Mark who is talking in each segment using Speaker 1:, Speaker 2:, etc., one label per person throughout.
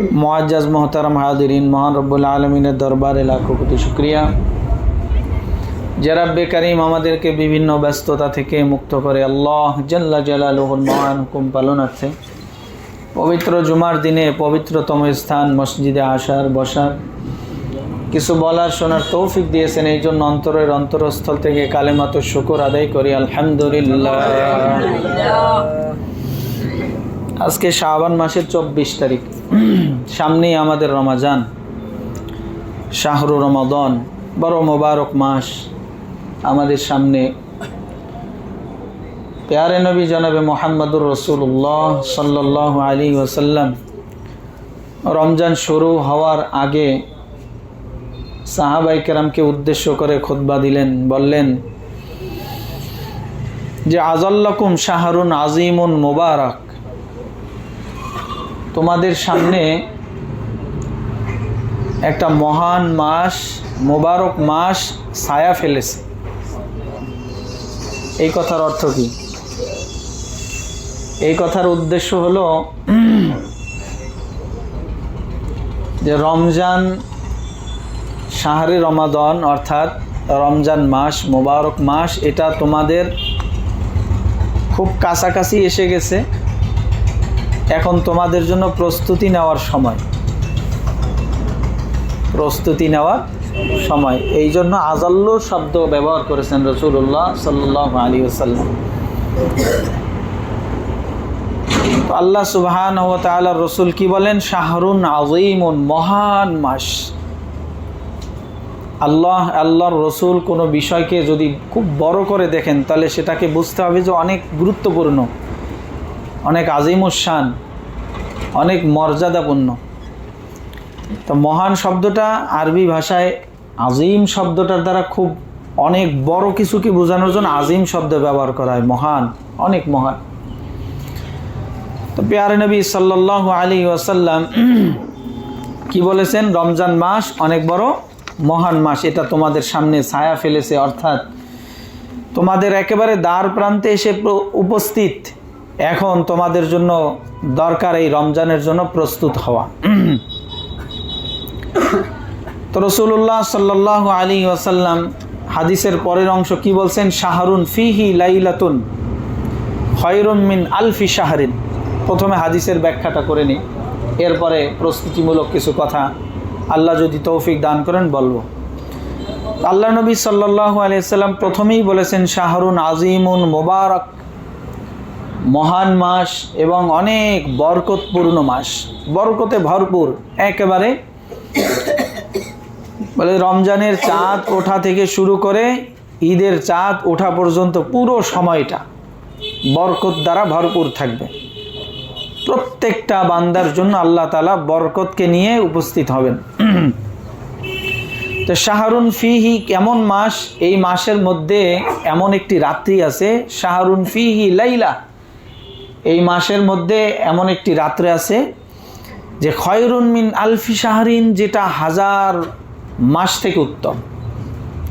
Speaker 1: मुआज्जज़ मोहतरम हाज़रीन, महान रब्बुल आलमीনের দরবারে লাখো কোটি শুকরিয়া যে রব্বে করিম আমাদেরকে বিভিন্ন ব্যস্ততা থেকে মুক্ত করে আল্লাহ জাল্লা জালালুহুর মহান হুকুম পালনার্থে পবিত্র জুমার দিনে পবিত্রতম স্থান মসজিদে আসার বসার কিছু বলার শোনার তৌফিক দিয়েছেন। এই জন্য অন্তরের অন্তরস্থল থেকে কালেমাত শুকর আদায় করি আলহামদুলিল্লাহ। আজকে শাবান মাসের 24 তারিখ, সামনেই আমাদের রমাজান, শাহরু রমাদান, বড় মোবারক মাস আমাদের সামনে। প্যারে নবী জনাবে মোহাম্মদুর রসুল্লাহ সাল্লাল্লাহু আলাইহি ওয়াসাল্লাম রমজান শুরু হওয়ার আগে সাহাবায়ে কেরামকে উদ্দেশ্য করে খুতবা দিলেন, বললেন যে আযাল্লাকুম শাহরুন আজিমুন মুবারক, তোমাদের সামনে একটা মহান মাস, মোবারক মাস ছায়া ফেলেছে। এই কথার অর্থ কি? এই কথার উদ্দেশ্য হলো যে রমজান, শাহরে রমাদান অর্থাৎ রমজান মাস, মোবারক মাস, এটা তোমাদের খুব কাছাকাছি এসে গেছে। এখন তোমাদের জন্য প্রস্তুতি নেওয়ার সময়, প্রস্তুতি নেওয়ার সময়। এই জন্য আযাল্লু শব্দ ব্যবহার করেছেন রাসূলুল্লাহ সাল্লাল্লাহু আলাইহি ওয়াসাল্লাম। তো আল্লাহ সুবহানাহু ওয়া তাআলার রাসূল কি বলেন? শাহরুন আযীমুন, মহান মাস। আল্লাহর রাসূল কোনো বিষয়কে যদি খুব বড় করে দেখেন তাহলে সেটাকে বুঝতে হবে যে অনেক গুরুত্বপূর্ণ, অনেক আজিমুস শান, অনেক মর্যাদাপূর্ণ। তো মহান শব্দটা আরবি ভাষায় আজিম শব্দটার দ্বারা খুব অনেক বড় কিছুকে বোঝানোর জন্য আজিম শব্দ ব্যবহার করা হয়, মহান, অনেক মহান। তো প্যারে নবী সাল্লাল্লাহু আলাইহি ওয়াসাল্লাম কি বলেছেন? রমজান মাস অনেক বড় মহান মাস, এটা তোমাদের সামনে ছায়া ফেলেছে, অর্থাৎ তোমাদের একেবারে দ্বার প্রান্তে এসে উপস্থিত। এখন তোমাদের জন্য দরকার এই রমজানের জন্য প্রস্তুত হওয়া। তো রাসূলুল্লাহ সাল্লাল্লাহু আলাইহি ওয়াসাল্লাম হাদিসের পরের অংশ কি বলছেন? শাহরুন ফিহি লাইলাতুন খায়রুম মিন আলফি শাহরিন। প্রথমে হাদিসের ব্যাখ্যাটা করে নিই, এরপরে প্রস্তুতিমূলক কিছু কথা আল্লাহ যদি তৌফিক দান করেন বলবো। আল্লাহ নবী সাল্লাল্লাহু আলাইহি ওয়াসাল্লাম প্রথমেই বলেছেন শাহরুন আজিমুন মুবারক, মহান মাস এবং অনেক বরকতপূর্ণ মাস, বরকতে ভরপুর। একেবারে বলে রমজানের চাঁদ ওঠা থেকে শুরু করে ঈদের চাঁদ ওঠা পর্যন্ত পুরো সময়টা বরকত দ্বারা ভরপুর থাকবে। প্রত্যেকটা বান্দার জন্য আল্লাহ তাআলা বরকতকে নিয়ে উপস্থিত হবেন। তো শাহরুন ফিহি, কেমন মাস? এই মাসের মধ্যে এমন একটি রাত্রি আছে, শাহরুন ফিহি লাইলা, এই মাসের মধ্যে এমন একটি রাত্রে আছে যে খায়রুন মিন আলফি শাহরিন, যেটা হাজার মাস থেকে উত্তম।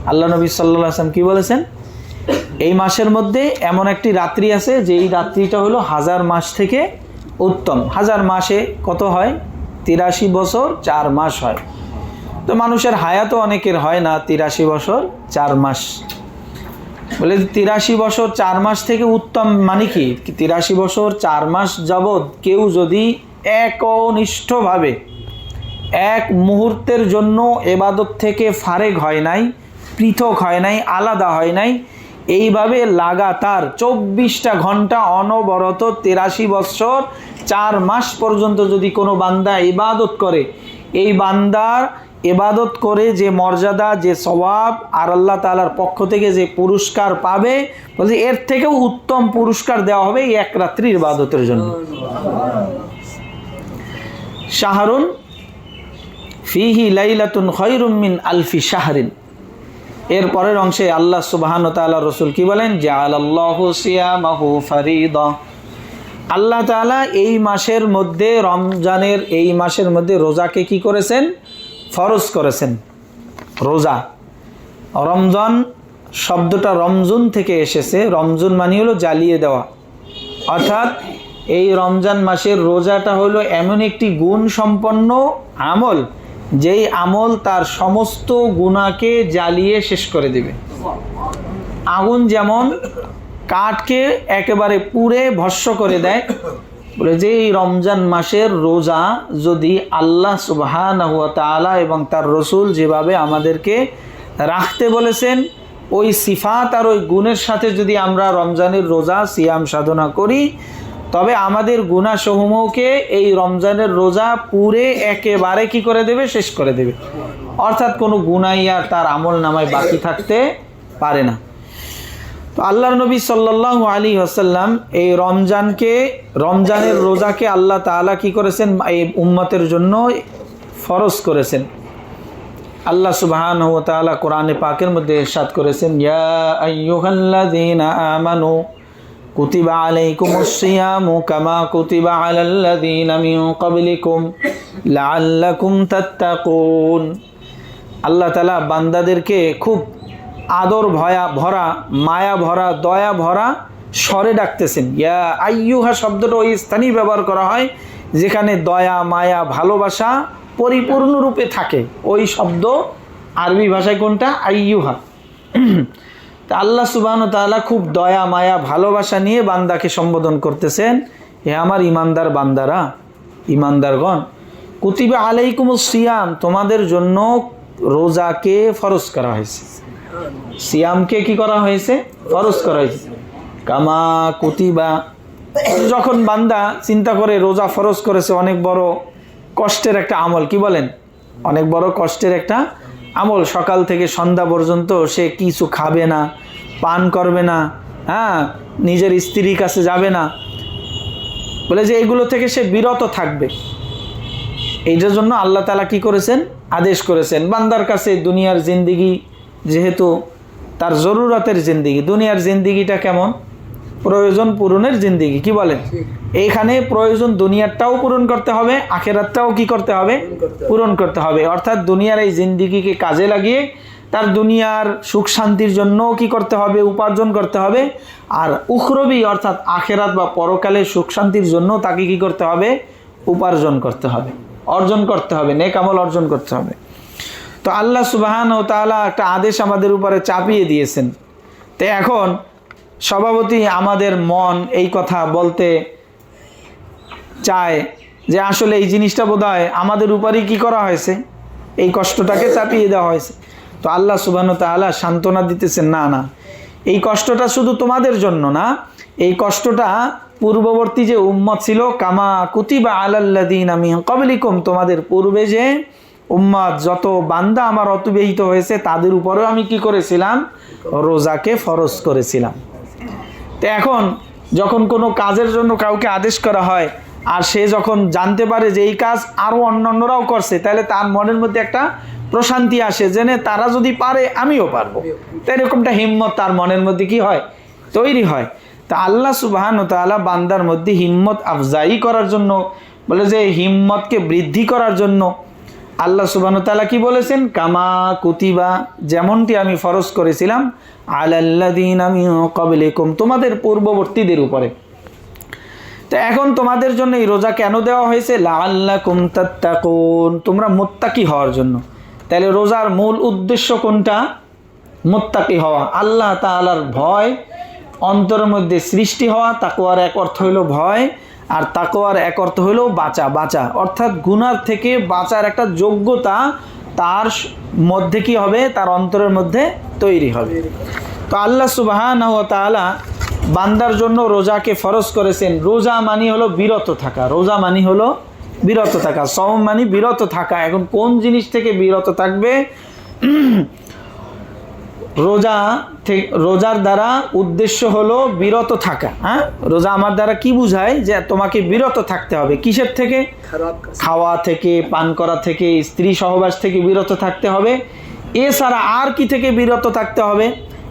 Speaker 1: আল্লাহ নবী সাল্লাল্লাহু আলাইহি ওয়াসাল্লাম কি বলেছেন? এই মাসের মধ্যে এমন একটি রাত্রি আছে যে এই রাত্রিটা হলো হাজার মাস থেকে উত্তম। হাজার মাসে কত হয়? 83 বছর 4 মাস হয়। তো মানুষের হায়াতও অনেকের হয় না 83 বছর 4 মাস। বলে 83 বছর 4 মাস থেকে উত্তম মানে কি? 83 বছর 4 মাস যাবৎ কেউ যদি একনিষ্ঠভাবে এক মুহূর্তের জন্য ইবাদত থেকে ফারেক হয় নাই, পৃথক হয় নাই, আলাদা হয় নাই, এইভাবে লাগাতার 24টা ঘন্টা অনবরত 83 বছর 4 মাস পর্যন্ত যদি কোনো বান্দা ইবাদত করে, এই বান্দার ইবাদত করে যে মর্যাদা, যে সওয়াব আর আল্লাহ তাআলার পক্ষ থেকে যে পুরস্কার পাবে, বলছে এর থেকেও উত্তম পুরস্কার দেওয়া হবে এই এক রাত্রির ইবাদতের জন্য। শাহরুন ফিহি লাইলাতুন খায়রুম মিন আলফি শাহরিন। এর পরের অংশে আল্লাহ সুবহানাহু ওয়া তাআলা রাসূল কি বলেন? জাআলাল্লাহু সিয়ামাহু ফারিদা, আল্লাহ তাআলা এই মাসের মধ্যে, রমজানের এই মাসের মধ্যে রোজাকে কি করেছেন? ফরজ করেছেন। রোজা, রমজান শব্দটা রমজুন থেকে এসেছে। রমজুন মানে হলো জ্বালিয়ে দেওয়া, অর্থাৎ এই রমজান মাসের রোজাটা হলো এমন একটি গুণ সম্পন্ন আমল, যেই আমল তার সমস্ত গুনাহকে জ্বালিয়ে শেষ করে দেবে। আগুন যেমন কাঠকে একেবারে পুড়ে ভস্ম করে দেয়, বলে যে এই রমজান মাসের রোজা যদি আল্লাহ সুবহানাহু ওয়া তাআলা এবং তার রসুল যেভাবে আমাদেরকে রাখতে বলেছেন, ওই সিফাত আর ওই গুণের সাথে যদি আমরা রমজানের রোজা সিয়াম সাধনা করি, তবে আমাদের গুনাহসমূহকে এই রমজানের রোজা পুরে একেবারে কি করে দেবে, শেষ করে দেবে। অর্থাৎ কোনো গুনাহই আর তার আমল নামায় বাকি থাকতে পারে না। তো আল্লাহর নবী সাল্লাল্লাহু আলাইহি ওয়াসাল্লাম এই রমজানের রোজাকে আল্লাহ তাআলা কি করেছেন, এই উম্মতের জন্য ফরজ করেছেন। আল্লাহ সুবহানাহু ওয়া তাআলা কোরআনে পাকের মধ্যে ইরশাদ করেছেন, ইয়া আইয়ুহাল্লাযীনা আমানু কুতিবা আলাইকুমুস সিয়ামু কামা কুতিবা আলাল্লাযীনা মিন ক্বাবলিকুম লাআল্লাকুম তাত্তাকুন। আল্লাহ তাআলা বান্দাদেরকে খুব আদর ভরা, মায়া ভরা, দয়া ভরা স্বরে ডাকতেছেন। ইয়া আইয়ুহা শব্দটা ওই স্থানেই ব্যবহার করা হয় যেখানে দয়া, মায়া, ভালোবাসা পরিপূর্ণরূপে থাকে। ওই শব্দ আরবি ভাষায় কোনটা, আইয়ুহা। তা আল্লাহ সুবহানাহু ওয়া তাআলা খুব দয়া, মায়া, ভালোবাসা নিয়ে বান্দাকে সম্বোধন করতেছেন, হে আমার ইমানদার বান্দারা, ইমানদারগণ, কুতিবা আলাইকুমুস সিয়াম, তোমাদের জন্য রোজাকে ফরজ করা হয়েছে। সিয়ামকে কি করা হয়েছে, ফরজ করা হয়েছে। কামা কুতিবা, যখন বান্দা চিন্তা করে রোজা ফরজ করেছে, অনেক বড় কষ্টের একটা আমল, কি বলেন, অনেক বড় কষ্টের একটা আমল। সকাল থেকে সন্ধ্যা পর্যন্ত সে কিছু খাবে না, পান করবে না, হ্যাঁ, নিজের স্ত্রীর কাছে যাবে না, বলে যে এগুলো থেকে সে বিরত থাকবে। এইটার জন্য আল্লাহ তাআলা কি করেছেন, আদেশ করেছেন বান্দার কাছে। দুনিয়ার জিন্দিগি যেহেতু তার জরুরতের জিন্দিগি, দুনিয়ার জিন্দিগিটা কেমন, প্রয়োজন পূরণের জিন্দিগি, কি বলেন, এইখানে প্রয়োজন দুনিয়ারটাও পূরণ করতে হবে, আখেরাতটাও কি করতে হবে, পূরণ করতে হবে। অর্থাৎ দুনিয়ার এই জিন্দিগিকে কাজে লাগিয়ে তার দুনিয়ার সুখ শান্তির জন্যও কি করতে হবে, উপার্জন করতে হবে। আর উখরবি অর্থাৎ আখেরাত বা পরকালের সুখ শান্তির জন্য তাকে কি করতে হবে, উপার্জন করতে হবে, অর্জন করতে হবে, নেক আমল অর্জন করতে হবে। তো আল্লাহ সুবহানাহু ওয়া তাআলা একটা আদেশ আমাদের উপরে চাপিয়ে দিয়েছেন। তো এখন স্বভাবতই আমাদের মন এই কথা বলতে চায় যে আসলে এই জিনিসটা বোধহয় আমাদের উপরেই কি করা হয়েছে, এই কষ্টটাকে চাপিয়ে দেওয়া হয়েছে। তো আল্লাহ সুবহানাহু ওয়া তাআলা সান্ত্বনা দিতেছেন, না না, এই কষ্টটা শুধু তোমাদের জন্য না, এই কষ্টটা পূর্ববর্তী যে উম্মত ছিল, কামা কুতিবা আলাল্লাযীনা মিন ক্বাবলিকুম, তোমাদের পূর্বে যে উম্মত, যত বান্দা আমার অতিবাহিত হয়েছে তাদের উপরেও আমি কি করেছিলাম, রোজাকে ফরজ করেছিলাম। তো এখন যখন কোনো কাজের জন্য কাউকে আদেশ করা হয় আর সে যখন জানতে পারে যে এই কাজ আরও অন্যান্যরাও করছে, তাহলে তার মনের মধ্যে একটা প্রশান্তি আসে, জেনে তারা যদি পারে আমিও পারবো। তো এরকমটা হিম্মত তার মনের মধ্যে কি হয়, তৈরি হয়। তা আল্লাহ সুবহানাহু ওয়া তাআলা বান্দার মধ্যে হিম্মত আফজাই করার জন্য, বলে যে হিম্মতকে বৃদ্ধি করার জন্য আল্লাহ সুবহানাহু ওয়া তাআলা কি বলেছেন, কামা কুতিবা, যেমনটি আমি ফরজ করেছিলাম, আলাল্লাযীনা মিন ক্বাবলিকুম, তোমাদের পূর্ববর্তীদের উপরে। তো এখন তোমাদের জন্য এই রোজা কেন দেওয়া হয়েছে, লাআল্লাকুম তাত্তাকুন, তোমরা মুত্তাকি হওয়ার জন্য। তাহলে রোজার মূল উদ্দেশ্য কোনটা, মুত্তাকি হওয়া, আল্লাহ তাআলার ভয় অন্তরের মধ্যে সৃষ্টি হওয়া। তাকওয়ার এক অর্থ হলো ভয়, আর তাকওয়ার এক অর্থ হলো বাঁচা, অর্থাৎ গুনার থেকে বাঁচার একটা যোগ্যতা তার মধ্যে কি হবে, তার অন্তরের মধ্যে তৈরি হবে। তো আল্লাহ সুবহানাহু ওয়া তাআলা বান্দার জন্য রোজাকে ফরজ করেছেন। রোজা মানে হলো বিরত থাকা, রোজা মানে হলো বিরত থাকা, সওম মানে বিরত থাকা। এখন কোন জিনিস থেকে বিরত থাকবে, রোজার দ্বারা উদ্দেশ্য হলো বিরত থাকা। হ্যাঁ, রোজা আমার দ্বারা কি বুঝায়, যে তোমাকে বিরত থাকতে হবে কিসের থেকে, খাওয়া থেকে, পান করা থেকে, স্ত্রী সহবাস থেকে বিরত থাকতে হবে। এছাড়া আর কি থেকে বিরত থাকতে হবে,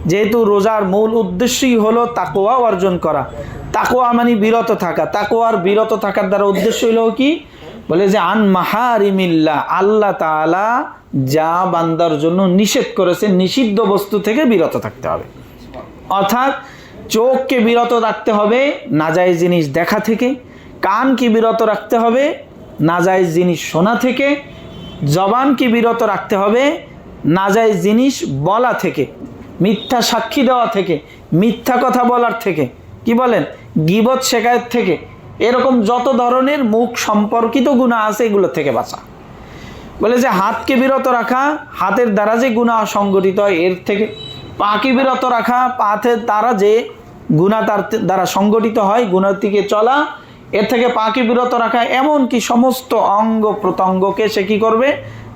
Speaker 1: যেহেতু রোজার মূল উদ্দেশ্যই হলো তাকওয়া অর্জন করা। তাকওয়া মানে বিরত থাকা, তাকওয়ার বিরত থাকার দ্বারা উদ্দেশ্য হলো কি, বলে যে আন মাহারিমিল্লাহ, আল্লাহ তাআলা যা বান্দার জন্য নিষেধ করেছেন, নিষিদ্ধ বস্তু থেকে বিরত থাকতে হবে। অর্থাৎ চোখকে বিরত রাখতে হবে নাজায়েজ জিনিস দেখা থেকে, কানকে বিরত রাখতে হবে নাজায়েজ জিনিস শোনা থেকে, জবানকে বিরত রাখতে হবে নাজায়েজ জিনিস বলা থেকে, মিথ্যা সাক্ষী দেওয়া থেকে, মিথ্যা কথা বলার থেকে, কি বলেন, গীবত শেখায়ত থেকে, এরকম যত ধরনের মুখ সম্পর্কিত গুনাহ আছে এগুলো থেকে বাঁচা। বলে যে হাতকে বিরত রাখা, হাতের দ্বারা যে গুনাহ সংগঠিত হয় এর থেকে, পাকে বিরত রাখা, পাথের দ্বারা যে গুনাহ তার দ্বারা সংগঠিত হয় গুনার দিকে চলা, এর থেকে পাকে বিরত রাখা, এমনকি সমস্ত অঙ্গ প্রত্যঙ্গকে সে কি করবে,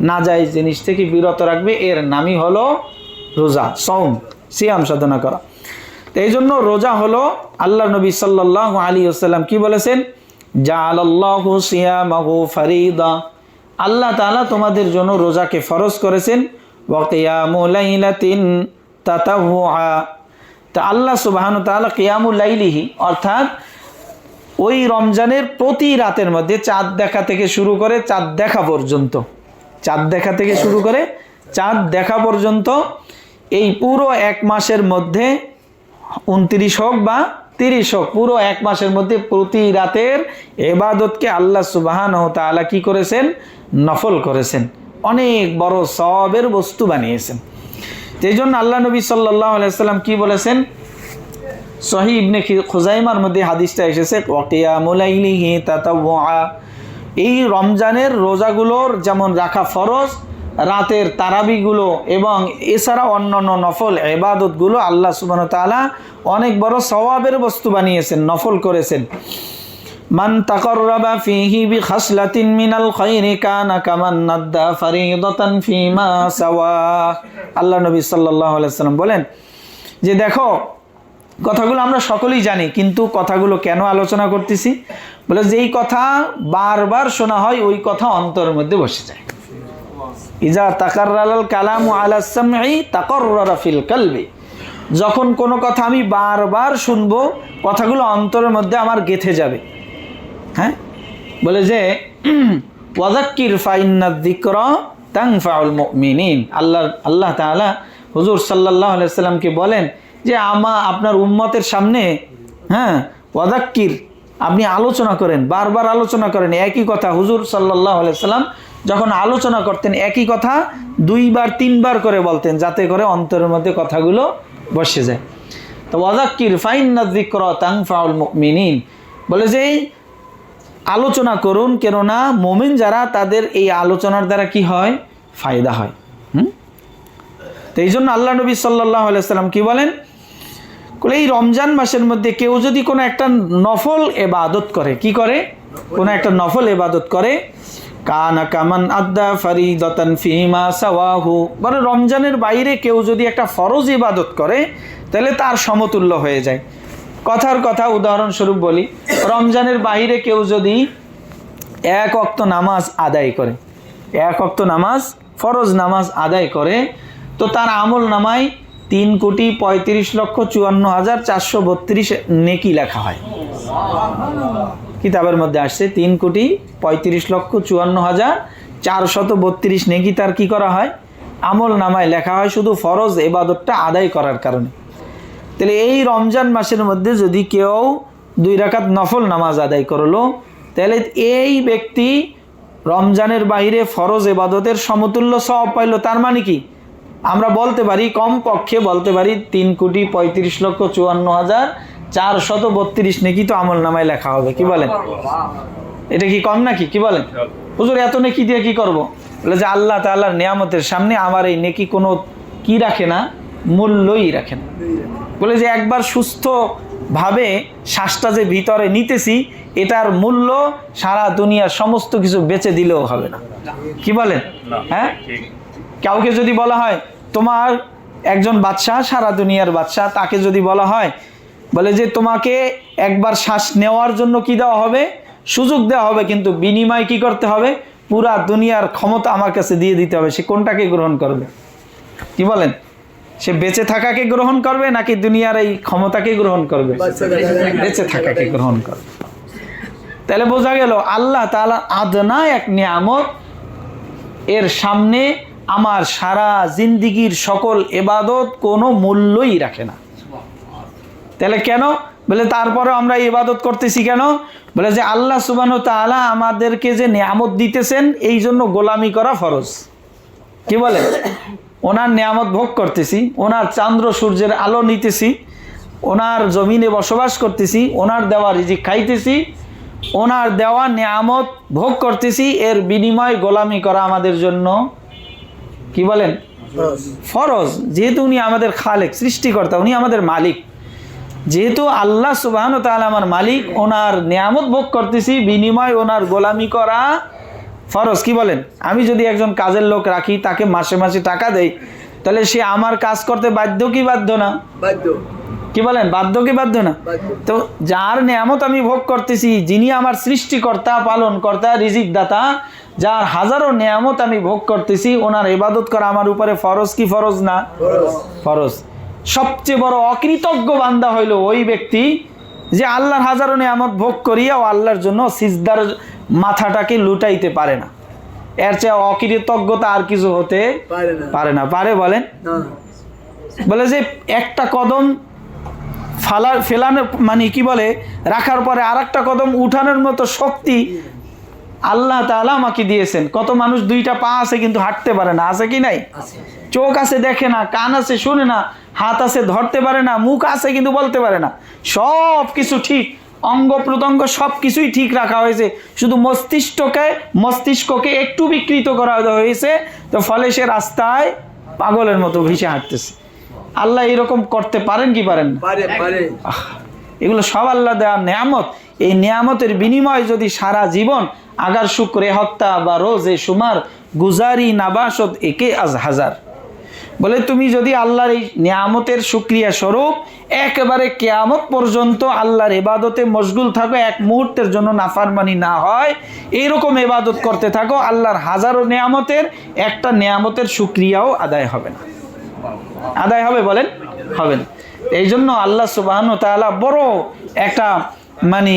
Speaker 1: নাজায়েজ জিনিস থেকে বিরত রাখবে। এর নামই হলো রোজা, সওম, সিয়াম সাধনা করা। তো এই জন্য রোজা হলো, আল্লাহ নবী সাল্লাল্লাহু আলাইহি ওয়াসাল্লাম কি বলেছেন, জাআলাল্লাহু সিয়ামাহু ফারিদা, আল্লাহ তাআলা তোমাদের জন্য রোজাকে ফরজ করেছেন, ওয়া কিয়ামুল লাইলাতিন তাতাওয়া, তা আল্লাহ সুবহানাহু ওয়া তাআলা কিয়ামুল লাইলিহি অর্থাৎ ওই রমজানের প্রতি রাতের মধ্যে চাঁদ দেখা থেকে শুরু করে চাঁদ দেখা পর্যন্ত, চাঁদ দেখা থেকে শুরু করে চাঁদ দেখা পর্যন্ত এই পুরো এক মাসের মধ্যে 29 হোক বা 30 হোক, পুরো এক মাসের মধ্যে প্রতি রাতের ইবাদতকে আল্লাহ সুবহানাহু ওয়া তাআলা কি করেছেন, নফল করেছেন, অনেক বড় সওয়াবের বস্তু বানিয়েছেন। এই জন্য আল্লাহ নবী সাল্লাল্লাহু আলাইহি ওয়াসাল্লাম কি বলেছেন, সহিহ ইবনে খুজাইমার মধ্যে হাদিসটা এসেছে, ওয়া কিয়ামুল লাইলিহি তাতাওয়া, এই রমজানের রোজাগুলোর যেমন রাখা ফরজ, রাতের তারাবিগুলো এবং এছাড়া অন্যান্য নফল ইবাদতগুলো আল্লাহ সুবহানাহু ওয়া তাআলা অনেক বড় সওয়াবের বস্তু বানিয়েছেন, নফল করেছেন। মান তাকাররাবা ফীহি বিখাসলাতিন মিনাল খায়রি কানা কামান নাদ্দা ফারিদাতান ফীমা সাওয়া, আল্লাহ নবী সাল্লাল্লাহু আলাইহি ওয়াসাল্লাম বলেন যে দেখো, কথাগুলো আমরা সকলেই জানি, কিন্তু কথাগুলো কেন আলোচনা করতেছি, বলে যেই কথা বারবার শোনা হয় ওই কথা অন্তরের মধ্যে বসে যায়। ইজা তাকাররাল কালামু আলা সামঈ তাকাররারা ফিল কলবি, যখন কোনো কথা আমি বারবার শুনবো কথাগুলো অন্তরের মধ্যে আমার গেঁথে যাবে। হ্যাঁ, বলে যে ওয়াযাক্কির ফাইন্নায যিকরা তানফাউল মুমিনিন, আল্লাহ তাআলা হুজুর সাল্লাল্লাহু আলাইহি ওয়াসাল্লামকে বলেন যে আপনার উম্মতের সামনে, হ্যাঁ, ওয়াযাক্কির, আপনি আলোচনা করেন, বারবার আলোচনা করেন একই কথা। হুজুর সাল্লাল্লাহু আলাইহি ওয়াসাল্লাম যখন আলোচনা করতেন একই কথা 2 বার 3 বার করে বলতেন, যাতে করে অন্তরের মধ্যে কথাগুলো বসে যায়। তো ওয়াযাক্কির ফাইন্নায যিকরা তানফাউল মুমিনিন, বলে যে আলোচনা করুন, কেননা মুমিন যারা তাদের এই আলোচনার দ্বারা কি হয়, ফায়দা হয়। তো এই জন্য আল্লাহ নবী সাল্লাল্লাহু আলাইহি ওয়াসাল্লাম কি বলেন, এই রমজান মাসের মধ্যে কেউ যদি কোনো একটা নফল ইবাদত করে, কি করে, কোনো একটা নফল ইবাদত করে, কানা কামান আদ্দা ফারিদাতান ফীমা সাওয়াহু, মানে রমজানের বাইরে কেউ যদি একটা ফরজ ইবাদত করে তাহলে তার সমতুল্য হয়ে যায়। কথার কথা উদাহরণস্বরূপ বলি, রমজানের বাইরে কেউ যদি 1 ওয়াক্ত নামাজ আদায় করে, 1 ওয়াক্ত নামাজ, ফরজ নামাজ আদায় করে, তো তার আমল নামায় 3,35,54,432 নেকি লেখা হয়। কিতাবের মধ্যে আসছে 3,35,54,432 নেকি তার কি করা হয়, আমল নামায় লেখা হয়, শুধু ফরজ ইবাদতটা আদায় করার কারণে। তাহলে এই রমজান মাসের মধ্যে যদি কেউ 2 রাকাত নফল নামাজ আদায় করলো, তাহলে এই ব্যক্তি রমজানের বাইরে ফরজ ইবাদতের সমতুল্য সওয়াব পাইল। তার মানে কি, আমরা বলতে পারি, কমপক্ষে বলতে পারি 3,35,54,432 নেকি তো আমল নামায় লেখা হবে। কি বলেন, এটা কি কম নাকি? কি বলেন, হুজুর এত নেকি দিয়ে কি করব? বলে যে আল্লাহ তাআলার নিয়ামতের সামনে আমার এই নেকি কোনো কি রাখে না, মূল্যই রাখে না। বলে যে একবার সুস্থ ভাবে শ্বাসটা যে ভিতরে নিতেছি, এটার মূল্য সারা দুনিয়ার সমস্ত কিছু বেচে দিলেও হবে না। কি বলেন? হ্যাঁ, কাউকে যদি বলা হয় তোমার একজন বাদশাহ, সারা দুনিয়ার বাদশাহ, তাকে যদি বলা হয়, বলে যে তোমাকে একবার শ্বাস নেওয়ার জন্য কি দেওয়া হবে, সুযোগ দেওয়া হবে, কিন্তু বিনিময় কি করতে হবে, পুরা দুনিয়ার ক্ষমতা আমার কাছে দিয়ে দিতে হবে, সে কোনটাকে গ্রহণ করবে? কি বলেন, সে বেঁচে থাকাকে গ্রহণ করবে নাকি দুনিয়ার এই ক্ষমতাকে গ্রহণ করবে? বেঁচে থাকাকে গ্রহণ করবে। তাহলে বোঝা গেল আল্লাহ তাআলা আদনা এক নিয়ামত, এর সামনে আমার সারা জিন্দিগির সকল ইবাদত কোনো মূল্যই রাখে না। তাহলে কেন? বলে তারপরে আমরা ইবাদত করতেছি কেন? বলে যে আল্লাহ সুবহানাহু ওয়া তাআলা আমাদেরকে যে নিয়ামত দিতেছেন এই জন্য গোলামি করা ফরজ। কি বলে? ওনার নিয়ামত ভোগ করতেছি, ওনার চন্দ্র সূর্যের আলো নিতেছি, ওনার জমিনে বসবাস করতেছি, ওনার দেওয়া রিজিক খাইতেছি, ওনার দেওয়া নিয়ামত ভোগ করতেছি, এর বিনিময় গোলামি করা আমাদের জন্য কি বলেন? ফরজ। যেহেতু উনি আমাদের খালেক, সৃষ্টিকর্তা, উনি আমাদের মালিক, যেহেতু আল্লাহ সুবহানাহু ওয়া তাআলা আমার মালিক, ওনার নিয়ামত ভোগ করতেছি, বিনিময় ওনার গোলামি করা ফরজ। কি বলেন? আমি যদি একজন কাজের লোক রাখি, তাকে মাসে মাসে টাকা দেই, তাহলে সে আমার কাজ করতে বাধ্য কি বাধ্য না? বাধ্য। কি বলেন? বাধ্য কি বাধ্য না? তো যার নিয়ামত আমি ভোগ করতেছি, যিনি আমার সৃষ্টিকর্তা, পালন কর্তা, রিজিক দাতা, যার হাজারো নিয়ামত আমি ভোগ করতেছি, ওনার ইবাদত করা আমার উপরে ফরজ কি ফরজ না? ফরজ। সবচেয়ে বড় অকৃতজ্ঞ বান্দা হইল ওই ব্যক্তি যে আল্লাহর হাজারো নিয়ামত ভোগ করিয়াও আল্লাহর জন্য সিজদার মাথাটাকে লুটাইতে পারে না। এর চেয়ে অকৃতজ্ঞতা আর কিছু হতে পারে না। পারে বলেন? বলে যে একটা কদম ফেলানোর মানে কি বলে, রাখার পরে আর একটা কদম উঠানোর মতো শক্তি আল্লাহ তাআলা আমাকে দিয়েছেন। কত মানুষ দুইটা পা আছে কিন্তু হাঁটতে পারে না, আছে কি নাই? চোখ আছে দেখে না, কান আছে শুনে না, হাত আছে ধরতে পারে না, মুখ আছে কিন্তু বলতে পারে না, সব কিছু ঠিক, অঙ্গ প্রত্যঙ্গ সব কিছুই ঠিক রাখা হয়েছে, শুধু মস্তিষ্ককে একটু বিকৃত করা হয়েছে, তো ফলে সে রাস্তায় পাগলের মতো ভেসে হাঁটতেছে। আল্লাহ এরকম করতে পারেন কি পারেন না? এগুলো সব আল্লাহ দেওয়ার নিয়ামত। এই নিয়ামতের বিনিময় যদি সারা জীবন আগার শুক্রে হত্তা বা রোজে সুমার গুজারি নাবাসত একে আজ হাজার। বলে তুমি যদি আল্লাহর এই নিয়ামতের শুকরিয়া স্বরূপ একেবারে কিয়ামত পর্যন্ত আল্লাহর ইবাদতে মশগুল থাকো, এক মুহূর্তের জন্য নাফরমানি না হয়, এইরকম ইবাদত করতে থাকো, আল্লাহর হাজারো নিয়ামতের একটা নিয়ামতের শুকরিয়াও আদায় হবে না। আদায় হবে বলেন? হবে না। এই জন্য আল্লাহ সুবহানাহু ওয়া তাআলা বড় একটা মানে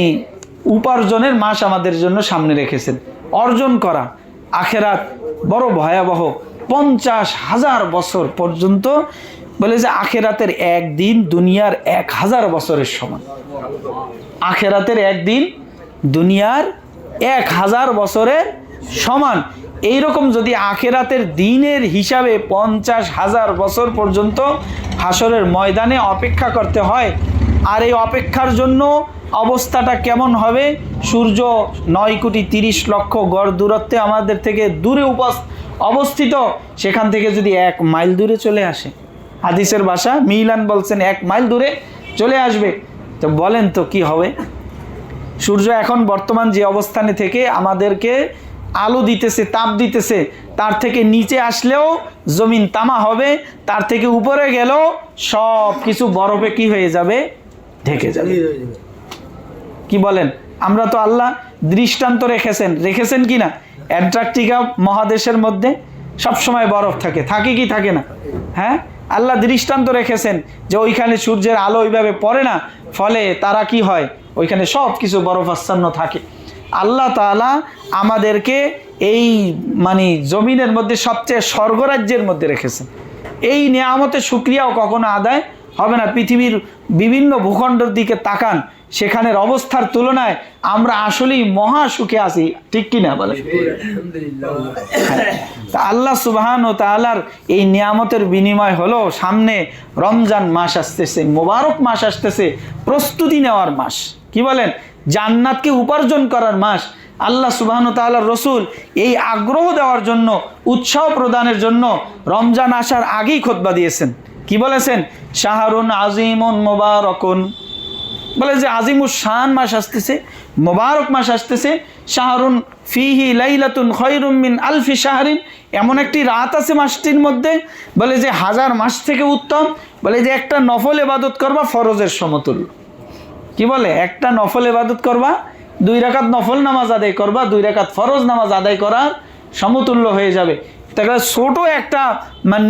Speaker 1: উপার্জনের মাস আমাদের জন্য সামনে রেখেছেন। অর্জন করা আখেরাত বড় ভয়াবহ। 50,000 বছর পর্যন্ত, বলে যে আখেরাতের একদিন দুনিয়ার 1000 বছরের সমান। আখেরাতের একদিন দুনিয়ার 1000 বছরের সমান। এইরকম যদি আখেরাতের দিনের হিসাবে 50,000 বছর পর্যন্ত হাসরের ময়দানে অপেক্ষা করতে হয়, আর এই অপেক্ষার জন্য অবস্থাটা কেমন হবে? সূর্য 9,30,00,000 গড় দূরত্বে আমাদের থেকে দূরে অবস্থিত, সেখান থেকে যদি 1 মাইল দূরে চলে আসে, হাদিসের ভাষা মিলান বলছেন 1 মাইল দূরে চলে আসবে, তো বলেন তো কি হবে? সূর্য এখন বর্তমান যে অবস্থানে থেকে আমাদেরকে আলো দিতেছে, তাপ দিতেছে, তার থেকে নিচে আসলেও জমিন তামা হবে, তার থেকে উপরে গেলেও সব কিছু বরফে কি হয়ে যাবে? ঢেকে যাবে। কি বলেন? আমরা তো আল্লাহ দৃষ্টান্ত রেখেছেন কি না? অ্যান্টার্কটিকা মহাদেশের মধ্যে সবসময় বরফ থাকে কি থাকে না? হ্যাঁ, আল্লাহ দৃষ্টান্ত রেখেছেন যে ওইখানে সূর্যের আলো ওইভাবে পড়ে না, ফলে তারা কি হয়, ওইখানে সব কিছু বরফাচ্ছন্ন থাকে। আল্লাহ তাআলা আমাদেরকে এই মানে জমিনের মধ্যে সবচেয়ে স্বর্গরাজ্যের মধ্যে রেখেছেন। এই নিয়ামতের শুকরিয়াও কখনো আদায় হবে না। পৃথিবীর বিভিন্ন ভূখণ্ডের দিকে তাকান, সেখানের অবস্থার তুলনায় আমরা আসলেই মহা সুখে আছি, ঠিক কিনা বলেন? তা আল্লাহ সুবহানাহু ওয়া তাআলার এই নিয়ামতের বিনিময় হলো সামনে রমজান মাস আসতেছে, মোবারক মাস আসতেছে, প্রস্তুতি নেওয়ার মাস। কি বলেন? জান্নাতকে উপার্জন করার মাস। আল্লাহ সুবহানাহু ওয়া তাআলার রাসূল এই আগ্রহ দেওয়ার জন্য, উৎসাহ প্রদানের জন্য রমজান আসার আগেই খুতবা দিয়েছেন। কি বলেছেন? শাহরুন আজিমুন মুবারাকুন, বলে যে আজিমুস শান মাস আসতেছে, মোবারক মাস আসতেছে। শাহরুন ফিহি লাইলাতুন খায়রুম মিন আলফি শাহরিন, এমন একটি রাত আছে মাসটির মধ্যে, বলে যে 1000 মাস থেকে উত্তম। বলে যে একটা নফল ইবাদত করবা ফরজের সমতুল্য। কি বলে? একটা নফল ইবাদত করবা, 2 রাকাত নফল নামাজ আদায় করবা, 2 রাকাত ফরজ নামাজ আদায় করার সমতুল্য হয়ে যাবে। তাহলে ছোট একটা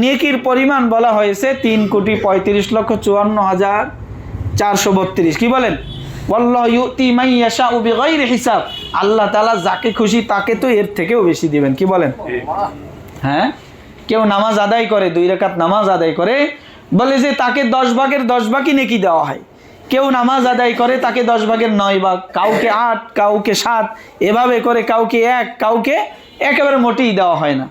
Speaker 1: নেকির পরিমাণ বলা হয়েছে 3,35,54,432। কি বলেন? ওয়াল্লাহু ইউতি মান ইয়াশাউ বিগাইরি হিসাব। আল্লাহ তাআলা যাকে খুশি তাকে তো এর থেকেও বেশি দিবেন। কি বলেন? হ্যাঁ, কেউ নামাজ আদায় করে, 2 রাকাত নামাজ আদায় করে, বলে যে তাকে 10 ভাগের 10 ভাগই নেকি দেওয়া হয়। কেউ নামাজ আদায় করে তাকে 10 ভাগের 9 ভাগ, কাউকে 8, কাউকে 7, এভাবে করে কাউকে 1, কাউকে একেবারে মোটেই দেওয়া হয় না।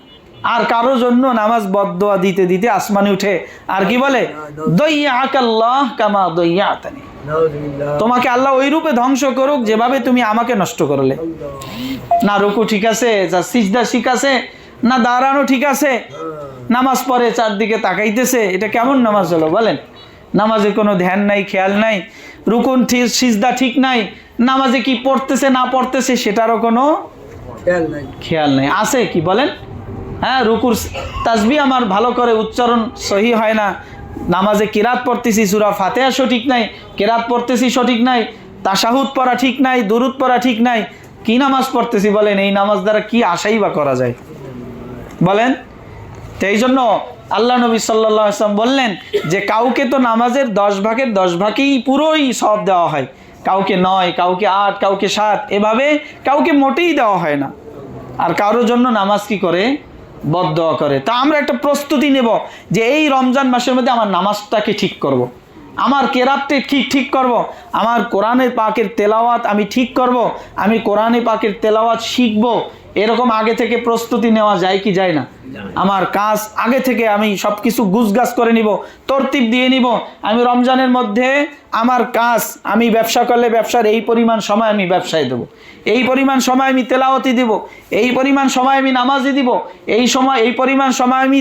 Speaker 1: আর কারো জন্য নামাজ বদদোয়া দিতে দিতে আসমানে উঠে আর কি বলে, দইয়াকাল্লাহ কামা দইয়াতানি, তোমাকে আল্লাহ ওই রূপে ধ্বংস করুক যেভাবে তুমি আমাকে নষ্ট করলে। না রুকু ঠিক আছে, যা সিজদা ঠিক আছে, না দাঁড়ানো ঠিক আছে, নামাজ পড়ে চারদিকে তাকাইতেছে, এটা কেমন নামাজ হলো বলেন? নামাজে কোনো ধ্যান নাই, খেয়াল নাই, রুকুন ঠিক, সিজদা ঠিক নাই, নামাজে কি পড়তেছে না পড়তেছে সেটারও কোনো খেয়াল নাই। আছে কি বলেন? হ্যাঁ, রুকুর তাসবিহ আমার ভালো করে উচ্চারণ সহি হয় না, নামাজে কিরাত পড়তেছি সূরা ফাতিহা সঠিক নাই, কিরাত পড়তেছি সঠিক নাই, তাশাহুদ পড়া ঠিক নাই, দুরুদ পড়া ঠিক নাই, কি নামাজ পড়তেছি বলেন? এই নামাজ দ্বারা কি আশাই বা করা যায় বলেন? তো এই জন্য আল্লাহ নবী সাল্লাল্লাহু আলাইহি ওয়াসাল্লাম বললেন যে কাউকে তো নামাজের 10 ভাগের 10 ভাগই পুরোই সওয়াব দেওয়া হয়, কাউকে 9, কাউকে 8, কাউকে 7, এভাবে কাউকে মোটেই দেওয়া হয় না। আর কারোর জন্য নামাজ কি করে? বদদোয়া করে। তা আমরা একটা প্রস্তুতি নেব যে এই রমজান মাসের মধ্যে আমার নামাজটাকে ঠিক করব, আমার কেরাতটা ঠিক করব, আমার কোরআনের পাকের তেলাওয়াত আমি ঠিক করব, আমি কোরআনে পাকের তেলাওয়াত শিখব। এরকম আগে থেকে প্রস্তুতি নেওয়া যায় কি যায় না? আমার কাজ আগে থেকে আমি সব কিছু গুছগাছ করে নিব, তরতিব দিয়ে নিব। আমি রমজানের মধ্যে আমার কাজ, আমি ব্যবসা করলে ব্যবসার এই পরিমাণ সময় আমি ব্যবসায় দেব, এই পরিমাণ সময় আমি তেলাওয়াতি দিব, এই পরিমাণ সময় আমি নামাজে দিব, এই পরিমাণ সময় আমি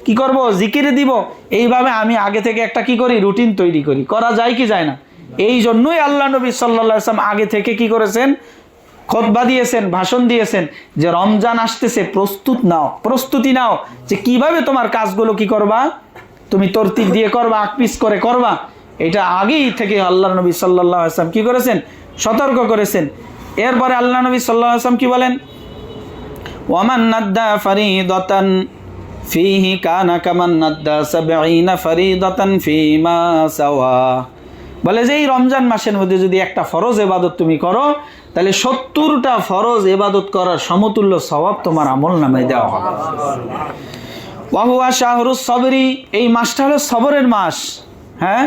Speaker 1: কি করব? জিকিরে দিব। এইভাবে আমি আগে থেকে একটা কি করি? রুটিন তৈরি করি। করা যায় কি যায় না? এই জন্যই আল্লাহ নবী সাল্লাল্লাহু আলাইহি ওয়াসাল্লাম আগে থেকে কি করেছেন? খুতবা দিয়েছেন, ভাষণ দিয়েছেন যে রমজান আসতেছে, প্রস্তুতি নাও যে কিভাবে তোমার কাজগুলো কি করবা, তুমি তরতিব দিয়ে করবা, আকপিস করে করবা। এটা আগেই থেকে আল্লাহ নবী সাল্লাল্লাহু আলাইহি ওয়াসাল্লাম কি করেছেন? সতর্ক করেছেন। এরপরে আল্লাহ নবী সাল্লাল্লাহু আলাইহি ওয়াসাল্লাম কি বলেন? ওয়ামান নাদ্দা ফারিদাতান ফিহি কানা কামান নাদ্দা 70 ফারিদাতান ফিমা সাওয়া, বলে যে এই রমজান মাসের মধ্যে যদি একটা ফরজ ইবাদত তুমি করো তাহলে 70টা ফরজ ইবাদত করার সমতুল্য সওয়াব তোমার আমলনামায় দেওয়া হবে। ওয়া হুয়া শাহরুস সবরি, এই মাসটা হলো সবরের মাস। হ্যাঁ,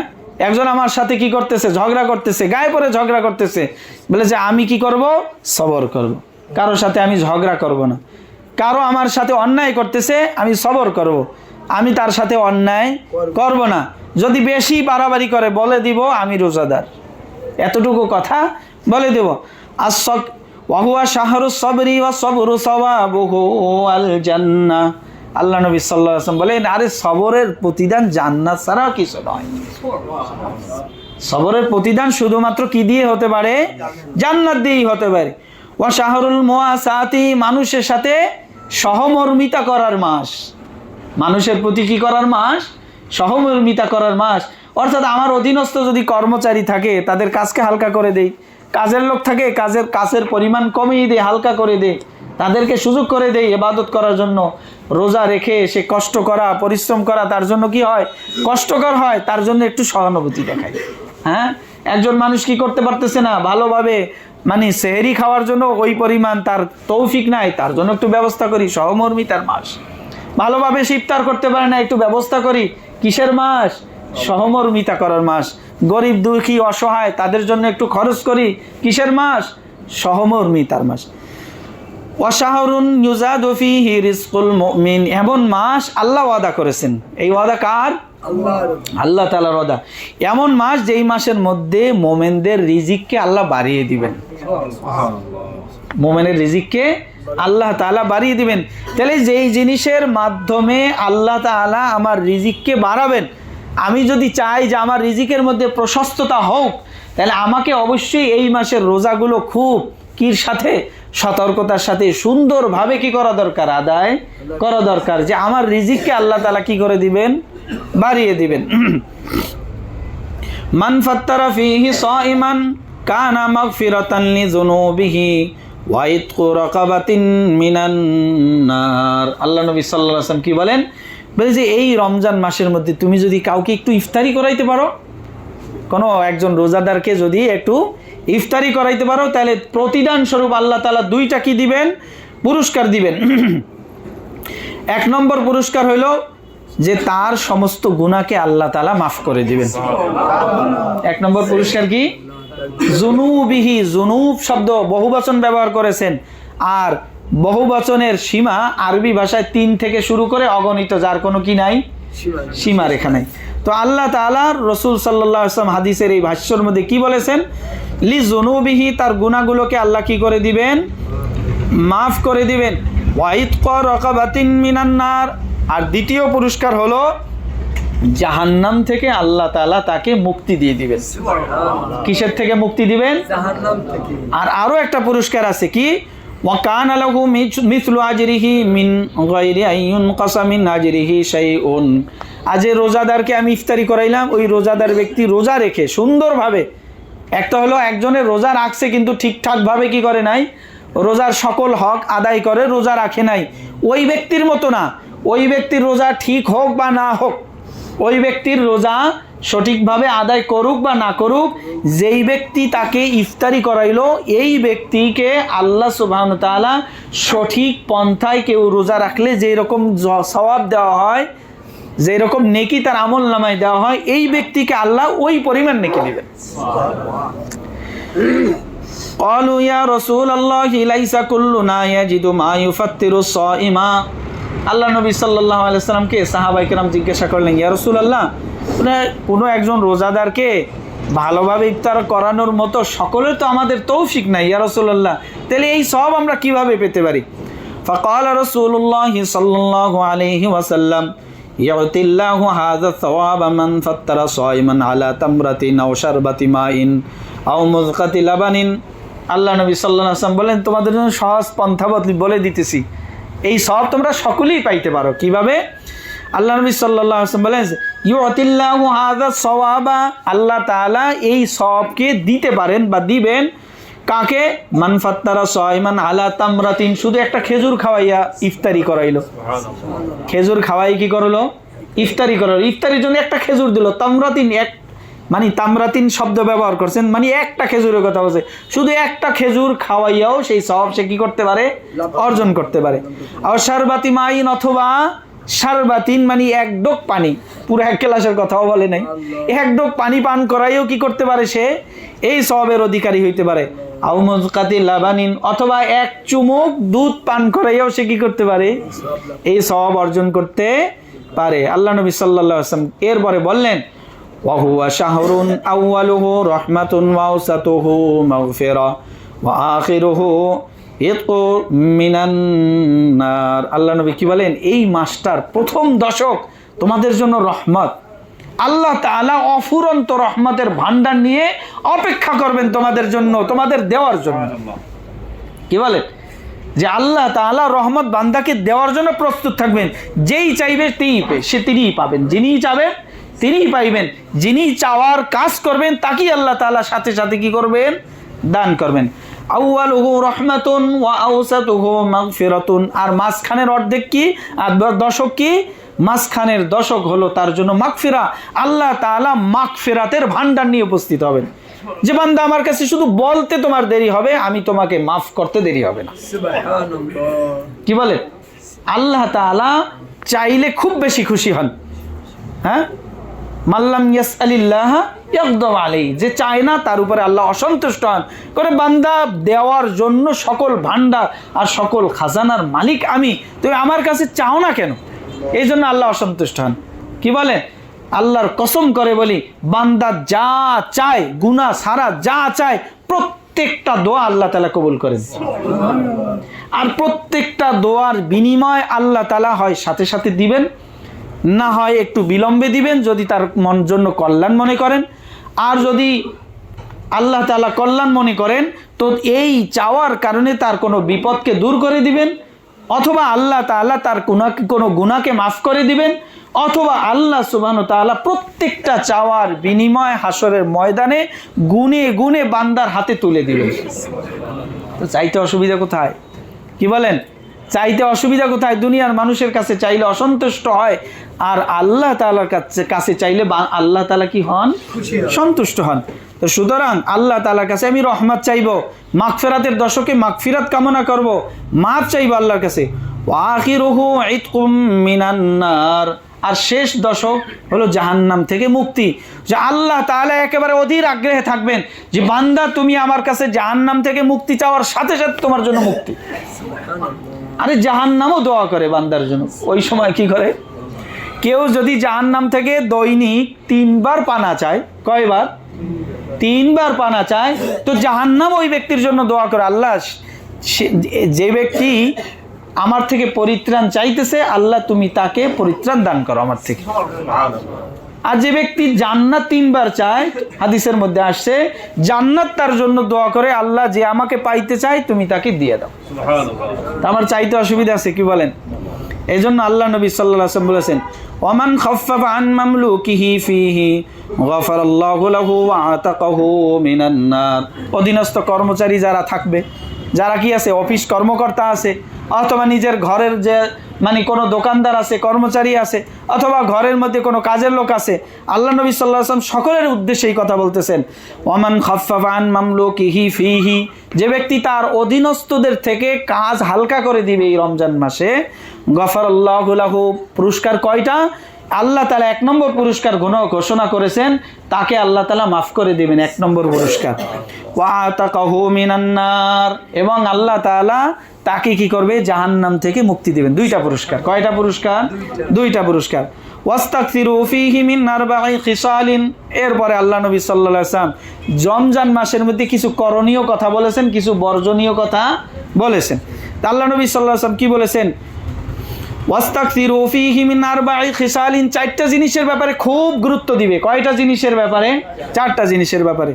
Speaker 1: একজন আমার সাথে কি করতেছে? ঝগড়া করতেছে, গায়ে পড়ে ঝগড়া করতেছে, বলে যে আমি কি করব? সবর করব, কারোর সাথে আমি ঝগড়া করব না। কারো আমার সাথে অন্যায় করতেছে, আমি সবর করব, আমি তার সাথে অন্যায় করব না। যদি বেশি বাড়াবাড়ি করে বলে দিব আমি রোজাদার, এতটুকু কথা বলে দেব। ওয়া হুয়া শাহরুস সবরি ওয়া সবরু সাওয়াবুহু আল জান্নাহ, আল্লাহ নবী সাল্লাল্লাহু আলাইহি ওয়াসাল্লাম বলেন আরে সবরের প্রতিদান জান্নাত ছাড়া কিছু নয়। সবরের প্রতিদান শুধুমাত্র কি দিয়ে হতে পারে? জান্নাত দিয়েই হতে পারে। ওয়া শাহরুল মুওয়াসাতি, মানুষের সাথে সহমর্মিতা করার মাস, মানুষের প্রতি কি করার মাস? সহমর্মিতা করার মাস। অর্থাৎ আমার অধীনস্থ যদি কর্মচারী থাকে তাদের কাজকে হালকা করে দেই, কাজের লোক থাকে কাজের পরিমাণ কমিয়ে দেয়, হালকা করে দেয়, তাদেরকে সুযোগ করে দেয় ইবাদত করার জন্য। রোজা রেখে সে কষ্ট করা, পরিশ্রম করা তার জন্য কি হয়? কষ্টকর হয়, তার জন্য একটু সহানুভূতি দেখাই। হ্যাঁ, একজন মানুষ কি করতে পারতেছে না ভালোভাবে, মানে সেহরি খাওয়ার জন্য ওই পরিমাণ তার তৌফিক নাই, তার জন্য একটু ব্যবস্থা করি, সহমর্মিতার মাস। ভালোভাবে ইফতার করতে পারে না, একটু ব্যবস্থা করি, কিসের মাস? সহমর্মিতা করার মাস। গরিব দুঃখী অসহায় তাদের জন্য একটু খরচ করি, কিসের মাস? সহমর্মিতার মাস। ওয়াশাহরুন ইউজাদু ফীহি রিজকুল মুমিন, এমন মাস আল্লাহ ওয়াদা করেছেন। এই ওয়াদা কার? আল্লাহ তাআলার ওয়াদা। এমন মাস যেই মাসের মধ্যে মোমেনদের রিজিককে আল্লাহ বাড়িয়ে দিবেন, মোমেনের রিজিককে আল্লাহ তাআলা বাড়িয়ে দিবেন। তাহলে যেই জিনিসের মাধ্যমে আল্লাহ তাআলা আমার রিজিককে বাড়াবেন, আমি যদি চাই যে আমার রিজিকের মধ্যে প্রশস্ততা হোক, তাহলে আমাকে অবশ্যই এই মাসের রোজাগুলো খুব কির সাথে? সতর্কতার সাথে সুন্দরভাবে কি করা দরকার? আদায় করা দরকার, যে আমার রিজিককে আল্লাহ তাআলা কি করে দিবেন? বাড়িয়ে দিবেন। মান ফাত্তারা ফীহি সাইমান কানা মাগফিরাতান লিযুনুবিহি ওয়া ইতকু রাকাবাতিন মিনান নার। আল্লাহ নবী সাল্লাল্লাহু আলাইহি ওয়াসাল্লাম কি বলেন? বলে যে এই রমজান মাসের মধ্যে তুমি যদি কাউকে একটু ইফতারি করাইতে পারো, কোনো একজন রোজাদারকে যদি একটু ইফতারি করাইতে পারো, তাহলে প্রতিদান স্বরূপ আল্লাহ তাআলা 2টা কি দিবেন? পুরস্কার দিবেন। 1 নম্বর পুরস্কার হইল যে তার সমস্ত গুনাহকে আল্লাহ তাআলা মাফ করে দিবেন। 1 নম্বর পুরস্কার কি? জুনুবিহি, জুনুব শব্দ বহুবচন ব্যবহার করেছেন, আর বহুবচনের সীমা আরবি ভাষায় 3 থেকে শুরু করে অগণিত, যার কোনো কি নাই, সীমা রেখা নাই। তো আল্লাহ তাআলা রাসূল সাল্লাল্লাহু আলাইহি ওয়াসাল্লাম হাদিসের এই ভাষ্যের মধ্যে কি বলেছেন? লি জুনুবিহি, তার গুনাহগুলোকে আল্লাহ কি করে দিবেন? মাফ করে দিবেন। ওয়াইতকা রাকাবাতিন মিনান নার, আর দ্বিতীয় পুরস্কার হলো জাহান্নাম থেকে আল্লাহ তাআলা তাকে মুক্তি দিয়ে দিবেন। কিসের থেকে মুক্তি দিবেন?
Speaker 2: জাহান্নাম থেকে।
Speaker 1: আর আরো একটা পুরস্কার আছে কি? ওয়া কানা লাহু মিথলু আজরিহি মিন গায়রি আইয়ুন কাসামিন আজরিহি শাইউন। আজ রোজাদারকে আমি ইফতারি করাইলাম, ওই রোজাদার ব্যক্তি রোজা রেখে সুন্দরভাবে, একটা হলো একজনের রোজা রাখছে কিন্তু ঠিকঠাকভাবে কি করে নাই, রোজার সকল হক আদায় করে রোজা রাখে নাই, ওই ব্যক্তির মতো না। ওই ব্যক্তির রোজা ঠিক হোক বা না হোক, ওই ব্যক্তির রোজা সঠিকভাবে আদায় করুক বা না করুক, যেই ব্যক্তি তাকে ইফতারি করাইলো, এই ব্যক্তিকে আল্লাহ সুবহানাহু ওয়া তাআলা সঠিক পন্থায় কেউ রোজা রাখলে যেই রকম সওয়াব দেওয়া হয়, যেই রকম নেকি তার আমল নামায় দেওয়া হয়, এই ব্যক্তিকে আল্লাহ ওই পরিমাণ নেকি দিবেন। ক্বালু ইয়া রাসূলাল্লাহি লাইসা কুল্লুনা ইয়াজিদু মা ইউফাত্তিরু সাইমা। আল্লাহ নবী সাল্লাল্লাহু আলাইহি ওয়াসাল্লামকে সাহাবায়ে কেরাম জিজ্ঞাসা করলেন, ইয়া রাসূলুল্লাহ, কোনো একজন রোজাদারকে ভালোভাবে ইফতার করানোর মতো সকলের তো আমাদের তৌফিক নাই ইয়া রাসূলুল্লাহ, তাহলে এই সব আমরা কিভাবে পেতে পারি? ফাকাল রাসূলুল্লাহি সাল্লাল্লাহু আলাইহি ওয়াসাল্লাম, ইয়াতিল্লাহু হাযা সাওয়াবা মান ফাত্তারা সাইমান আলা তামরাতিন আও শারবাতি মাইন আও মুযকাতি লাবানিন। আল্লাহ নবী সাল্লাল্লাহু আলাইহি ওয়াসাল্লাম বলেন, তোমাদের জন্য সহজ পন্থা বলে দিতেছি, এই সব তোমরা সকলেই পাইতে পারো। কিভাবে? আল্লাহ নবী সাল্লাল্লাহু আলাইহি ওয়াসাল্লাম বলেন, ইউতিল্লাহু হাযা সাওয়াবা, আল্লাহ তাআলা এই সওয়াবকে দিতে পারেন বা দিবেন কাকে? মান ফাত্তারা সাইমান আলা তামরাতিন, শুধু একটা খেজুর খাওয়াইয়া ইফতারি করাইলো। খেজুর খাওয়াই কি করলো? ইফতারি করালো। ইফতারির জন্য একটা খেজুর দিল, তামরাতিন, এক মানে তামরাতিন শব্দ ব্যবহার করছেন, মানে একটা খেজুরের কথা বলছে। শুধু একটা খেজুর খাওয়াইয়াও সেই সওয়াব সে কি করতে পারে? অর্জন করতে পারে। আর শারবাতি মাইন, অথবা শারবাতিন মানে এক ডোক পানি, পুরো এক গ্লাসের কথাও বলে নাই, এক ডোক পানি পান করাইও কি করতে পারে? সে এই সওয়াবের অধিকারী হইতে পারে। আও মুযকাতি লাবানিন, অথবা এক চুমুক দুধ পান করাইও সে কি করতে পারে? এই সওয়াব অর্জন করতে পারে। আল্লাহ নবী সাল্লাল্লাহু আলাইহি ওয়াসাল্লাম এরপরে বললেন, ওয়া হুয়া শাহরুন আউয়ালুহু রাহমাতুন ওয়া আওসাতুহু মাগফিরা ওয়া আখিরুহু ইতকু মিনান নার। আল্লাহ নবী কি বলেন? এই মাসটার প্রথম দশক তোমাদের জন্য রহমত, আল্লাহ তাআলা অফুরন্ত রহমতের ভান্ডার নিয়ে অপেক্ষা করবেন তোমাদের জন্য, তোমাদের দেওয়ার জন্য। কি বলেন? যে আল্লাহ তাআলা রহমত বান্দাকে দেওয়ার জন্য প্রস্তুত থাকবেন। যেই চাইবে তিনিই পাবেন, যিনি চাবেন তিনিই পাইবেন, যিনি চাওয়ার কাজ করবেন তাকেই আল্লাহ তাআলা সাথে সাথে কি করবেন? দান করবেন। আউয়ালুহু রাহমাতুন ওয়া আওসাতুহু মাগফিরাতুন, আর মাঝখানের অর্ধেক কি, আর দশক কি, মাঝখানের দশক হলো তার জন্য মাগফিরা। আল্লাহ তাআলা মাগফিরাতের ভান্ডার নিয়ে উপস্থিত হবেন। যে বান্দা আমার কাছে শুধু বলতে তোমার দেরি হবে, আমি তোমাকে মাফ করতে দেরি হবে না। সুবহানাল্লাহ। কি বলে? আল্লাহ তাআলা চাইলে খুব বেশি খুশি হন। হ্যাঁ, মাল্লাম ইয়াসআলিল্লাহ ইয়াগদাব আলাইহি, যে চায় না তার উপরে আল্লাহ অসন্তুষ্ট হন। করে বান্দা দেওয়ার জন্য সকল ভান্ডার আর সকল খাজানার মালিক আমি, তুমি আমার কাছে চাও না কেন? এই জন্য আল্লাহ অসন্তুষ্ট হন। কি বলেন? আল্লাহর কসম করে বলি, বান্দা যা চায়, গুনাহ ছাড়া যা চায়, প্রত্যেকটা দোয়া আল্লাহ তাআলা কবুল করেন। আর প্রত্যেকটা দোয়ার বিনিময় আল্লাহ তাআলা হয় সাথে সাথে দিবেন, না হয় একটু বিলম্বে দিবেন যদি তার জন্য কল্যাণ মনে করেন। আর যদি আল্লাহ তাআলা কল্যাণ মনে করেন তো এই চাওয়ার কারণে তার কোনো বিপদকে দূর করে দিবেন, অথবা আল্লাহ তাআলা তার কোনো গুনাহকে মাফ করে দিবেন, অথবা আল্লাহ সুবহানাহু ওয়া তাআলা প্রত্যেকটা চাওয়ার বিনিময় হাসরের ময়দানে গুনে গুনে বান্দার হাতে তুলে দিবেন। তো চাইতে অসুবিধা কোথায়? কি বলেন? চাইতে অসুবিধা কোথায়? দুনিয়ার মানুষের কাছে চাইলে অসন্তুষ্ট হয়, আর আল্লাহ তাআলার কাছে চাইলে আল্লাহ তাআলা কি হন? সন্তুষ্ট হন। তো সুতরাং আল্লাহ তাআলার কাছে আমি রহমত চাইবো, মাগফিরাতের দশকে মাগফিরাত কামনা করব, মাফ চাইবো আল্লাহর কাছে। ওয়া আখিরুহু ইতকুম মিনান নার, আর শেষ দশক হলো জাহান্নাম থেকে মুক্তি। যে আল্লাহ তাআলা একেবারে অধীর আগ্রহে থাকবেন যে বান্দা তুমি আমার কাছে জাহান্নাম থেকে মুক্তি চাওয়ার সাথে সাথে তোমার জন্য মুক্তি। আরে জাহান্নামও দোয়া করে বান্দার জন্য। ওই সময় কি করে, কেউ যদি জাহান্নাম থেকে দৈনিক 3 বার পানা চায়, কয়বার? 3 বার পানা চায়, তো জাহান্নাম ওই ব্যক্তির জন্য দোয়া করে, আল্লাহ যে ব্যক্তি আমার থেকে পরিত্রাণ চাইতেছে, আল্লাহ তুমি তাকে পরিত্রাণ দান করো আমার থেকে। আর যে ব্যক্তি জান্নাত 3 বার চায়, হাদিসের মধ্যে আসছে জান্নাত তার জন্য দোয়া করে, আল্লাহ যে আমাকে পাইতে চায় তুমি তাকে দিয়ে দাও। আমার চাইতে অসুবিধা আছে কি বলেন? এই জন্য আল্লাহ নবী সাল্লাল্লাহু আলাইহি ওয়াসাল্লাম বলেছেন, ওমান খাফফাফা আন মামলুকিহি ফিহি গাফারাল্লাহু লাহু ওয়া আতাকাহু মিনান নার। অধীনস্থ কর্মচারী যারা থাকবে, যারা কি আছে, অফিস কর্মকর্তা আছে, অথবা নিজের ঘরের যে মানে কোনো দোকানদার আছে, কর্মচারী আছে, অথবা ঘরের মধ্যে কোনো কাজের লোক আছে, আল্লাহ নবী সাল্লাল্লাহু আলাইহি ওয়াসাল্লাম সকলের উদ্দেশ্যে এই কথা বলতেছেন, ওমান খাফফাফা আন মামলুকিহি ফিহি, যে ব্যক্তি তার অধীনস্থদের থেকে কাজ হালকা করে দিবে এই রমজান মাসে, গফারাল্লাহু লাহু, পুরস্কার কয়টা? আল্লাহ তাআলা 1 নম্বর পুরস্কার ঘোষণা করেছেন, তাকে আল্লাহ তাআলা মাফ করে দিবেন, 1 নম্বর পুরস্কার। ওয়া আতাকাহু মিনান নার, এবং আল্লাহ তাআলা তাকে কি করবে? জাহান্নাম থেকে মুক্তি দিবেন। 2টা পুরস্কার। কয়টা পুরস্কার? 2টা পুরস্কার। ওয়াস্তাগফিরু ফীহি মিন 4 খিসালিন। এরপরে আল্লাহ নবী সাল্লাল্লাহু আলাইহি ওয়াসাল্লাম রমজান মাসের মধ্যে কিছু করণীয় কথা বলেছেন, কিছু বর্জনীয় কথা বলেছেন। আল্লাহ নবী সাল্লাল্লাহু আলাইহি ওয়াসাল্লাম কি বলেছেন? ওয়াস্তাগফিরু ফীহি মিন 4 খিসালিন, 4টা জিনিসের ব্যাপারে খুব গুরুত্ব দিবে। কয়টা জিনিসের ব্যাপারে? 4টা জিনিসের ব্যাপারে।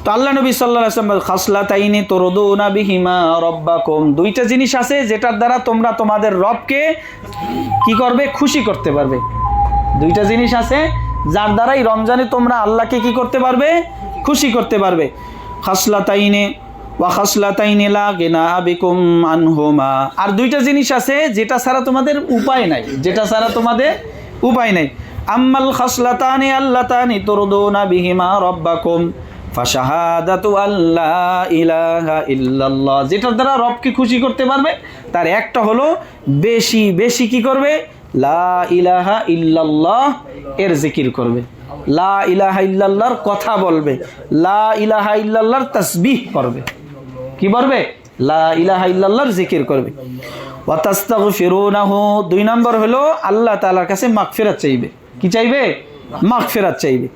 Speaker 1: তো আল্লাহ নবী সাল্লাল্লাহু আলাইহি ওয়াসাল্লাম খাসলাতাইনি তুরদুনা বিহিমা রাব্বাকুম, 2টা জিনিস আছে যেটার দ্বারা তোমরা তোমাদের রবকে কি করবে? খুশি করতে পারবে। 2টা জিনিস আছে যার দ্বারাই রমজানে তোমরা আল্লাহকে কি করতে পারবে? খুশি করতে পারবে। খাসলাতাইনি ওয়া খাসলাতাইনি লা গিনা বিকুম আনহুমা, আর 2টা জিনিস আছে যেটা ছাড়া তোমাদের উপায় নাই, যেটা ছাড়া তোমাদের উপায় নাই। আম্মাল খাসলাতানি আল্লাতানি তুরদুনা বিহিমা রাব্বাকুম ফাশাহাদাতু আল্লা ইলাহা ইল্লাল্লাহ, যেটার দ্বারা রবকে খুশি করতে পারবে তার একটা হলো বেশি বেশি কি করবে? লা ইলাহা ইল্লাল্লাহ এর জিকির করবে, লা ইলাহা ইল্লাল্লাহর কথা বলবে, লা ইলাহা ইল্লাল্লাহর তাসবিহ করবে। কি বলবে? লা ইলাহা ইল্লাল্লাহর জিকির করবে। ওয়া তাস্তাগফিরুনাহু, 2 নম্বর হলো আল্লাহ তাআলার কাছে মাগফিরাত চাইবে। কি চাইবে? মাগফিরাত চাইবে।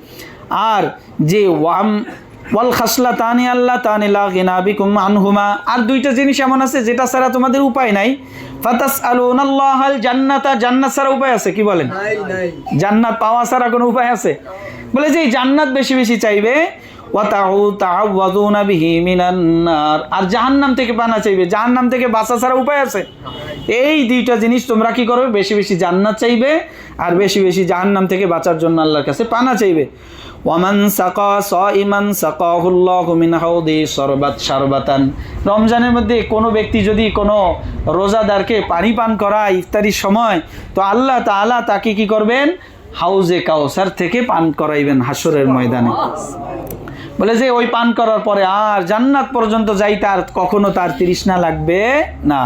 Speaker 1: আর যে ওয়াল খাসলাতানি আল্লাতানি লা গিনা বিকুম আনহুমা, আর 2টা জিনিস এমন আছে যেটা ছাড়া তোমাদের উপায় নাই। ফাতাসআলুনাল্লাহাল জান্নাতা, জান্নাত ছাড়া উপায় আছে? কি বলেন? জান্নাত পাওয়া ছাড়া কোনো উপায় আছে? বলে যে জান্নাত বেশি বেশি চাইবে। ওয়া তাআওয়াযুনা বিহি মিনান নার, আর জাহান্নাম থেকে পানা চাইবে। জাহান্নাম থেকে বাঁচা ছাড়া উপায় আছে? এই 2টা জিনিস তোমরা কি করবে? বেশি বেশি জান্নাত চাইবে আর বেশি বেশি জাহান্নাম থেকে বাঁচার জন্য আল্লাহর কাছে পানা চাইবে। ওয়ামান সাকা সাইমান সাকাহুল্লাহু মিন হাউদি শারবাতান, রমজানের মধ্যে কোনো ব্যক্তি যদি কোনো রোজাদারকে পানি পান করায় ইফতারির সময়, তো আল্লাহ তাআলা তাকে কি করবেন? হাউজে কাউসার থেকে পান করাইবেন হাসরের ময়দানে। বলে যে ওই পান করার পরে আর জান্নাত পর্যন্ত যাইতে আর কখনো তার তৃষ্ণা লাগবে না।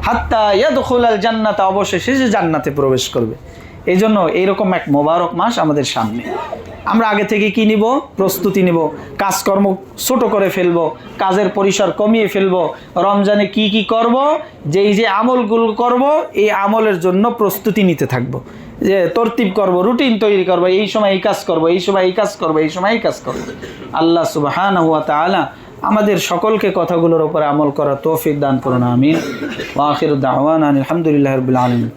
Speaker 1: হাত্তা ইয়াদখুলাল জান্নাত, অবশেষে সে জান্নাতে প্রবেশ করবে। এই জন্য এইরকম এক মোবারক মাস আমাদের সামনে। আমরা আগে থেকে কি নিব? প্রস্তুতি নিব, কাজকর্ম ছোট করে ফেলবো, কাজের পরিসর কমিয়ে ফেলবো। রমজানে কি কি করব, যে আমলগুলো করব, এই আমলের জন্য প্রস্তুতি নিতে থাকবো। যে তরতিব করব, রুটিন তৈরি করব, এই সময় এই কাজ করব, এই সময় এই কাজ করব, এই সময় এই কাজ করব। আল্লাহ সুবহানাহু ওয়া তাআলা আমাদের সকলকে কথাগুলোর উপরে আমল করার তৌফিক দান করুন। আমিন। ওয়া আখিরু দাওয়ানা আলহামদুলিল্লাহি রাব্বিল আলামিন।